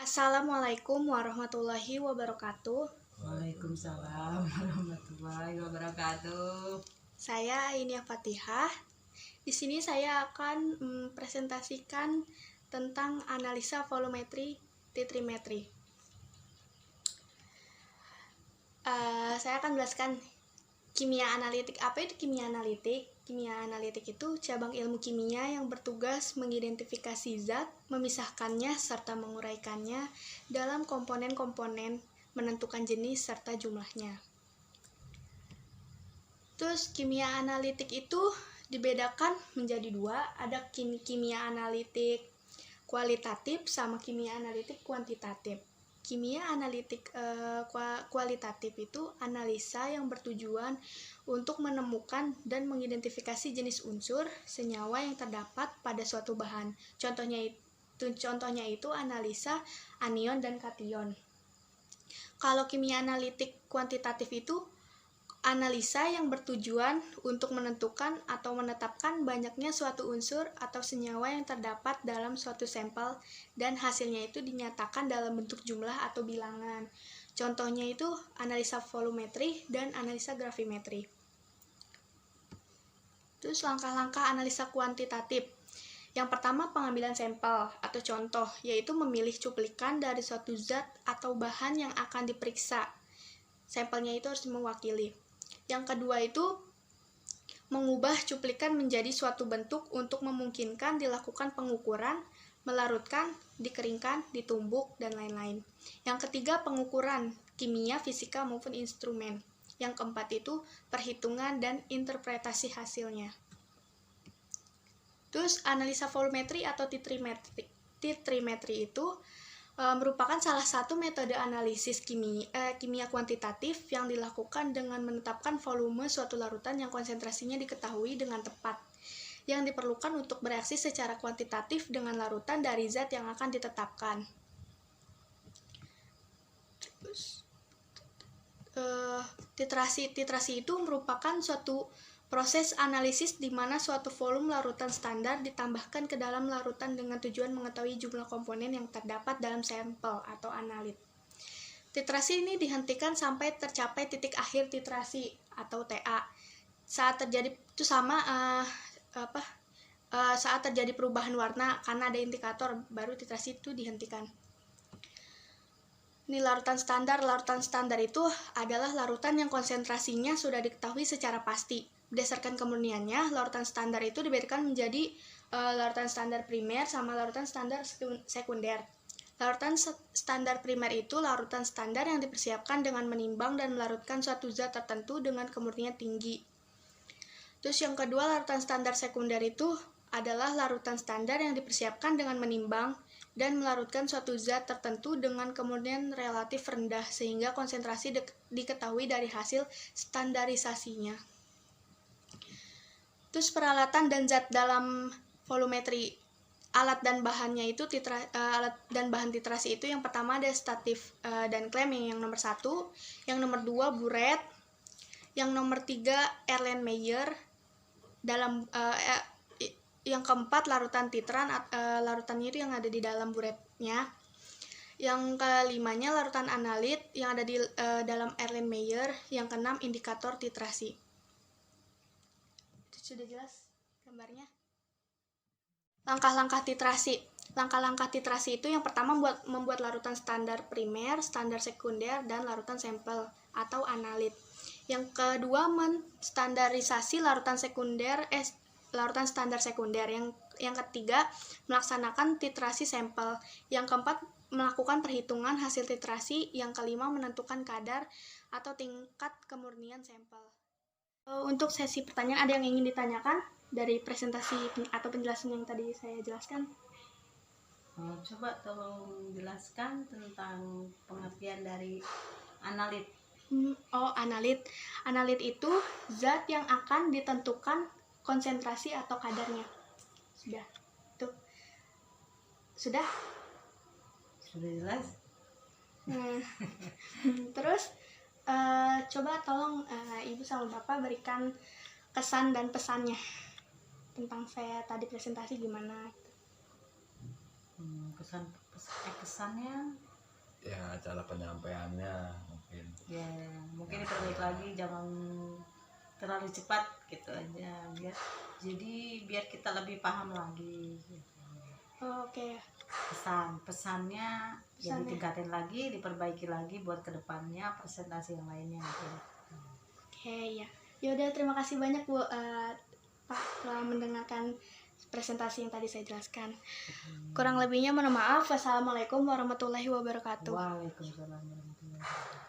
Assalamualaikum warahmatullahi wabarakatuh. Waalaikumsalam warahmatullahi wabarakatuh. Saya Ainia Fatihah. Di sini saya akan presentasikan tentang analisa volumetri titrimetri. Saya akan jelaskan kimia analitik. Apa itu kimia analitik? Kimia analitik itu cabang ilmu kimia yang bertugas mengidentifikasi zat, memisahkannya, serta menguraikannya dalam komponen-komponen, menentukan jenis serta jumlahnya. Terus kimia analitik itu dibedakan menjadi dua, ada kimia analitik kualitatif sama kimia analitik kuantitatif. Kimia analitik kualitatif itu analisa yang bertujuan untuk menemukan dan mengidentifikasi jenis unsur senyawa yang terdapat pada suatu bahan. Contohnya itu analisa anion dan kation. Kalau kimia analitik kuantitatif itu analisa yang bertujuan untuk menentukan atau menetapkan banyaknya suatu unsur atau senyawa yang terdapat dalam suatu sampel dan hasilnya itu dinyatakan dalam bentuk jumlah atau bilangan. Contohnya itu analisa volumetri dan analisa gravimetri. Terus langkah-langkah analisa kuantitatif. Yang pertama pengambilan sampel atau contoh, yaitu memilih cuplikan dari suatu zat atau bahan yang akan diperiksa. Sampelnya itu harus mewakili. Yang kedua itu mengubah cuplikan menjadi suatu bentuk untuk memungkinkan dilakukan pengukuran, melarutkan, dikeringkan, ditumbuk, dan lain-lain. Yang ketiga pengukuran kimia, fisika, maupun instrumen. Yang keempat itu perhitungan dan interpretasi hasilnya. Terus analisa volumetri atau titrimetri. Titrimetri itu merupakan salah satu metode analisis kimia kuantitatif yang dilakukan dengan menetapkan volume suatu larutan yang konsentrasinya diketahui dengan tepat, yang diperlukan untuk bereaksi secara kuantitatif dengan larutan dari zat yang akan ditetapkan. Titrasi itu merupakan suatu proses analisis di mana suatu volume larutan standar ditambahkan ke dalam larutan dengan tujuan mengetahui jumlah komponen yang terdapat dalam sampel atau analit. Titrasi ini dihentikan sampai tercapai titik akhir titrasi atau TA. Saat terjadi itu saat terjadi perubahan warna karena ada indikator, baru titrasi itu dihentikan. Ini larutan standar. Larutan standar itu adalah larutan yang konsentrasinya sudah diketahui secara pasti. Berdasarkan kemurniannya, larutan standar itu dibedakan menjadi larutan standar primer sama larutan standar sekunder. Larutan standar primer itu larutan standar yang dipersiapkan dengan menimbang dan melarutkan suatu zat tertentu dengan kemurnian tinggi. Terus yang kedua, larutan standar sekunder itu adalah larutan standar yang dipersiapkan dengan menimbang dan melarutkan suatu zat tertentu dengan kemurnian relatif rendah sehingga konsentrasi diketahui dari hasil standarisasinya. Terus peralatan dan zat dalam volumetri. Alat dan bahannya itu alat dan bahan titrasi itu yang pertama ada statif dan klem yang nomor 1, yang nomor 2 buret, yang nomor 3 Erlenmeyer, yang keempat larutan titran, larutannya itu yang ada di dalam buretnya. Yang kelimanya larutan analit yang ada di dalam Erlenmeyer. Yang keenam indikator titrasi. Sudah jelas gambarnya? Langkah-langkah titrasi. Langkah-langkah titrasi itu yang pertama membuat larutan standar primer, standar sekunder, dan larutan sampel atau analit. Yang kedua menstandarisasi larutan standar sekunder. Yang ketiga melaksanakan titrasi sampel. Yang keempat melakukan perhitungan hasil titrasi. Yang kelima menentukan kadar atau tingkat kemurnian sampel. Untuk sesi pertanyaan, ada yang ingin ditanyakan dari presentasi atau penjelasan yang tadi saya jelaskan? Coba tolong jelaskan tentang pengertian dari analit. Analit. Analit itu zat yang akan ditentukan konsentrasi atau kadarnya. Sudah. Itu. Sudah? Sudah jelas? Terus coba tolong Ibu sama Bapak berikan kesan dan pesannya tentang saya tadi presentasi gimana? Kesan kesannya Ya cara penyampaiannya mungkin. ya mungkin diperbaiki lagi, jangan terlalu cepat gitu aja, biar kita lebih paham lagi gitu. Oke. Pesannya ya Pesannya. ditingkatin lagi, diperbaiki lagi buat kedepannya presentasi yang lainnya gitu. Oke, ya. Yaudah, terima kasih banyak Bu Pak telah mendengarkan presentasi yang tadi saya jelaskan. Kurang lebihnya mohon maaf. Wassalamualaikum warahmatullahi wabarakatuh. Waalaikumsalam warahmatullahi wabarakatuh.